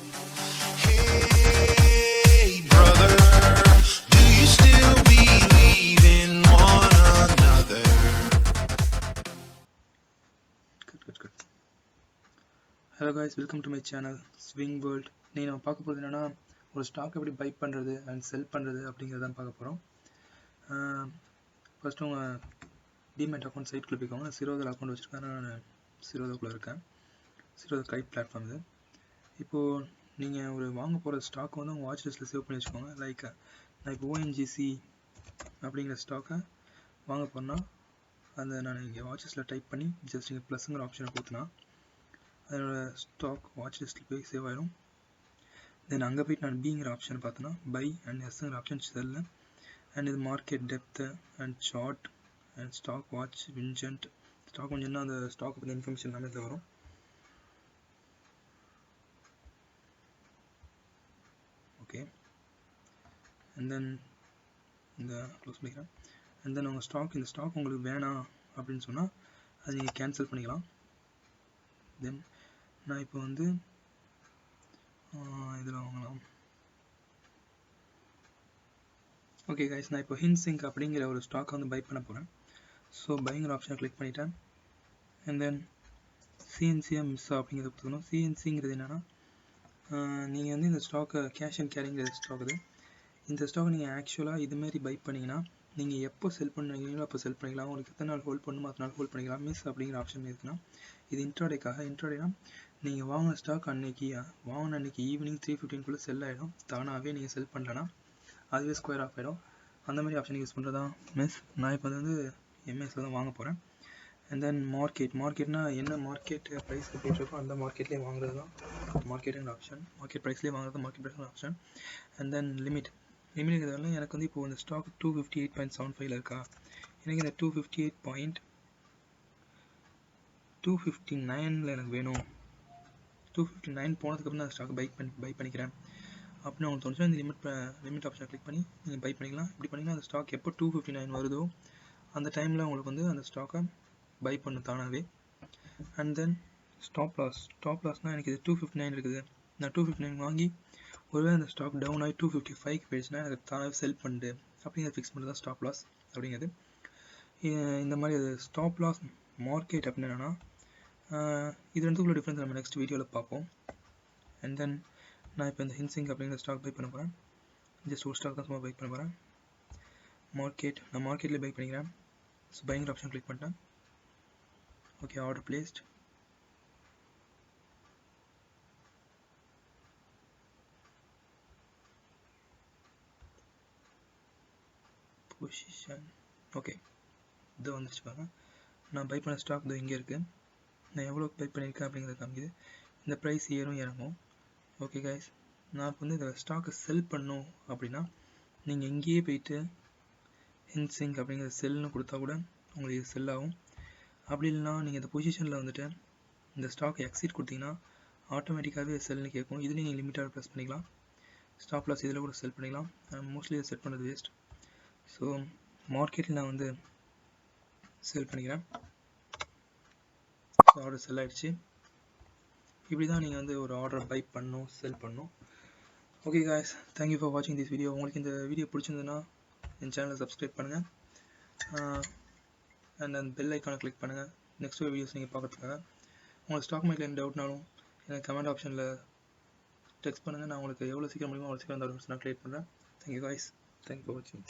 Hey, brother, do you still believe in one another? Good. Hello guys, welcome to my channel Swing World. நீ நம்ம பார்க்க போகிறது என்னன்னா, ஒரு ஸ்டாக் எப்படி பை பண்ணுறது அண்ட் செல் பண்ணுறது அப்படிங்கிறதான் பார்க்க போகிறோம். ஃபர்ஸ்ட் உங்கள் டிமேட் அக்கௌண்ட் சைட்குள்ளே போய்க்கோங்க. நான் சிரோதா அக்கௌண்ட் வச்சுருக்கேன். நான் சிரோதாக்குள்ளே இருக்கேன். சிரோதா கைட் பிளாட்ஃபார்ம் இது. இப்போது நீங்கள் ஒரு வாங்க போகிற ஸ்டாக் வந்து உங்கள் வாட்ச் லிஸ்ட்டில் சேவ் பண்ணி வச்சுக்கோங்க. லைக் நான் இப்போ ஓஎன்ஜிசி அப்படிங்கிற ஸ்டாக்கை வாங்க போகிறேன்னா, அந்த நான் இங்கே வாட்ச் லிஸ்ட்டில் டைப் பண்ணி ஜஸ்ட் இங்கே ப்ளஸ்ங்கிற ஆப்ஷனை கொடுத்தனா அதோட ஸ்டாக் வாட்ச் லிஸ்ட்டில் போய் சேவ் ஆகிடும். தென் அங்கே போய்ட்டு நான் பிங்கிற ஆப்ஷன் பார்த்தோன்னா பை அண்ட் எஸ்ங்கிற ஆப்ஷன் செல்லு அண்ட் இது market depth and chart and stock watch வின்ஜென்ட். ஸ்டாக் வின்ஜென்ட்னா அந்த ஸ்டாக் பற்றி இன்ஃபர்மேஷன் எல்லாமே இதில் வரும். ஓகே, அண்ட் தென் இந்த க்ளோஸ் பண்ணிக்கிறேன். அண்ட் தென் உங்கள் ஸ்டாக் இந்த ஸ்டாக் உங்களுக்கு வேணாம் அப்படின்னு சொன்னால் அது நீங்கள் கேன்சல் பண்ணிக்கலாம். தென் நான் இப்போ வந்து இதில் வாங்கலாம். ஓகே கைஸ், நான் இப்போ ஹின்சிங்க் அப்படிங்கிற ஒரு ஸ்டாக் வந்து பை பண்ண போகிறேன். ஸோ பைங்கிற ஆப்ஷனை கிளிக் பண்ணிட்டேன். அண்ட் தென் சிஎன்சியாக மிஸ் அப்படிங்கிறத கொடுத்துக்கணும். சிஎன்சிங்கிறது என்னென்னா, நீங்கள் வந்து இந்த ஸ்டாக்கை கேஷ் அண்ட் கேரிங்கிற ஸ்டாக் இது. இந்த ஸ்டாக் நீங்கள் ஆக்சுவலாக இதுமாரி பை பண்ணிங்கன்னா நீங்கள் எப்போ செல் பண்ணுறீங்களோ அப்போ செல் பண்ணிக்கலாம். உங்களுக்கு எத்தனை நாள் ஹோல்ட் பண்ணணுமோ அத்தனை நாள் ஹோல்ட் பண்ணிக்கலாம். மிஸ் அப்படிங்கிற ஆப்ஷன் இருக்குன்னா இது இன்ட்ராடேக்காக. இன்ட்ராடேனா நீங்கள் வாங்கின ஸ்டாக் வாங்கின அன்றைக்கி ஈவினிங் 3:15 செல் ஆகிடும். தானாகவே நீங்கள் செல் பண்ணலன்னா அதுவே ஸ்கொயர் ஆஃப் ஆகிடும். அந்த மாதிரி ஆப்ஷன் யூஸ் பண்ணுறது தான் மிஸ். நான் இப்போ வந்து எம்எஸில் தான் வாங்க போகிறேன். அண்ட் தென் மார்க்கெட்னா என்ன மார்க்கெட் ப்ரைஸில் போயிட்டுருக்கோ அந்த மார்க்கெட்லேயே வாங்குறது தான் மார்க்கெட்டுங்கிற ஆப்ஷன். மார்க்கெட் ப்ரைஸ்லேயே வாங்குறது மார்க்கெட் ப்ரைஸுங்கிற ஆப்ஷன். அண்ட் தென் லிமிட் இருக்கிறதால எனக்கு வந்து இப்போது இந்த ஸ்டாக் 258.75 இருக்கா. எனக்கு இந்த 259 எனக்கு வேணும். 259 போனதுக்கப்புறம் நான் ஸ்டாக் பை பண்ணிக்கிறேன் அப்படின்னு உங்களுக்கு தோணுச்சுன்னா இந்த லிமிட் ஆப்ஷனை கிளிக் பண்ணி நீங்கள் பை பண்ணிக்கலாம். இப்படி பண்ணிங்கன்னா அந்த ஸ்டாக் எப்போ 259 வருதோ அந்த டைமில் உங்களுக்கு வந்து அந்த ஸ்டாக்கை பை பண்ண தானாகவே. அண்ட் தென் ஸ்டாப் லாஸ்னால் எனக்கு இது 259 இருக்குது. நான் 259 வாங்கி ஒருவேளை அந்த ஸ்டாக் டவுன் ஆகி 255 போயிடுச்சுன்னா எனக்கு தானாகவே செல் பண்ணிட்டு அப்படிங்கிறத ஃபிக்ஸ் பண்ணுறது தான் ஸ்டாப் லாஸ் அப்படிங்கிறது. இந்த மாதிரி அது ஸ்டாப் லாஸ் மார்க்கெட் அப்படின்னு என்னென்னா இது ரெண்டுக்குள்ள டிஃப்ரென்ஸ் நம்ம நெக்ஸ்ட் வீடியோவில் பார்ப்போம். அண்ட் தென் நான் இப்போ இந்த ஹின்சிங் அப்படிங்கிற ஸ்டாக் பை பண்ண போகிறேன். ஜஸ்ட் ஒரு ஸ்டாக் தான் சும்மா பை பண்ண போகிறேன். நான் மார்க்கெட்லேயே பை பண்ணிக்கிறேன். ஸோ பைங்கிற ஆப்ஷன் கிளிக் பண்ணிட்டேன். Okay, order placed. Position okay, இது வந்துச்சு பாருங்க. நான் பை பண்ண ஸ்டாக் இது இங்கே இருக்குது. நான் எவ்வளோ பை பண்ணியிருக்கேன் அப்படிங்கிறத காமிக்குது. இந்த ப்ரைஸ் ஏறும் இறங்கும். ஓகே கைஸ், நான் இப்போ வந்து இந்த ஸ்டாக்கை செல் பண்ணணும் அப்படின்னா நீங்கள் இங்கேயே போயிட்டு ஹின்சிங் அப்படிங்கிற செல்னு கொடுத்தா கூட உங்களுக்கு இது செல் ஆகும். அப்படி இல்லைனா நீங்கள் இந்த பொசிஷனில் வந்துட்டு இந்த ஸ்டாக் எக்ஸிட் கொடுத்தீங்கன்னா ஆட்டோமேட்டிக்காகவே செல்னு கேட்கும். இதுலேயும் நீங்கள் லிமிட்டாக ப்ரெஸ் பண்ணிக்கலாம். ஸ்டாப் லாஸ் இதில் கூட செல் பண்ணிக்கலாம். மோஸ்ட்லி இதை செட் பண்ணுறது வேஸ்ட். ஸோ மார்க்கெட்டில் நான் வந்து செல் பண்ணிக்கிறேன். ஸோ ஆர்டர் செல் ஆகிடுச்சு. இப்படி தான் நீங்கள் வந்து ஒரு ஆர்டர் பை பண்ணணும், செல் பண்ணணும். ஓகே காய்ஸ், தேங்க்யூ ஃபார் வாட்சிங் திஸ் வீடியோ. உங்களுக்கு இந்த வீடியோ பிடிச்சிருந்ததுன்னா என் சேனலை சப்ஸ்கிரைப் பண்ணுங்கள் அண்ட் அந்த பெல் ஐக்கானை கிளிக் பண்ணுங்கள் நெக்ஸ்ட் வீடியோஸ் நீங்கள் பார்க்குறதுக்காக. உங்களுக்கு ஸ்டாக் மார்க்கெட்டில் என்ன டவுட்னாலும் எனக்கு கமெண்ட் ஆப்ஷனில் டெக்ஸ்ட் பண்ணுங்கள். நான் உங்களுக்கு எவ்வளோ சீக்கிரம் முடியுமோ அவ்வளோ சீக்கிரம் அந்த டவுட்ஸ் நான் கிளியர் பண்ணுறேன். தேங்க்யூ காய்ஸ், தேங்க்யூ ஃபார் வாட்சிங்.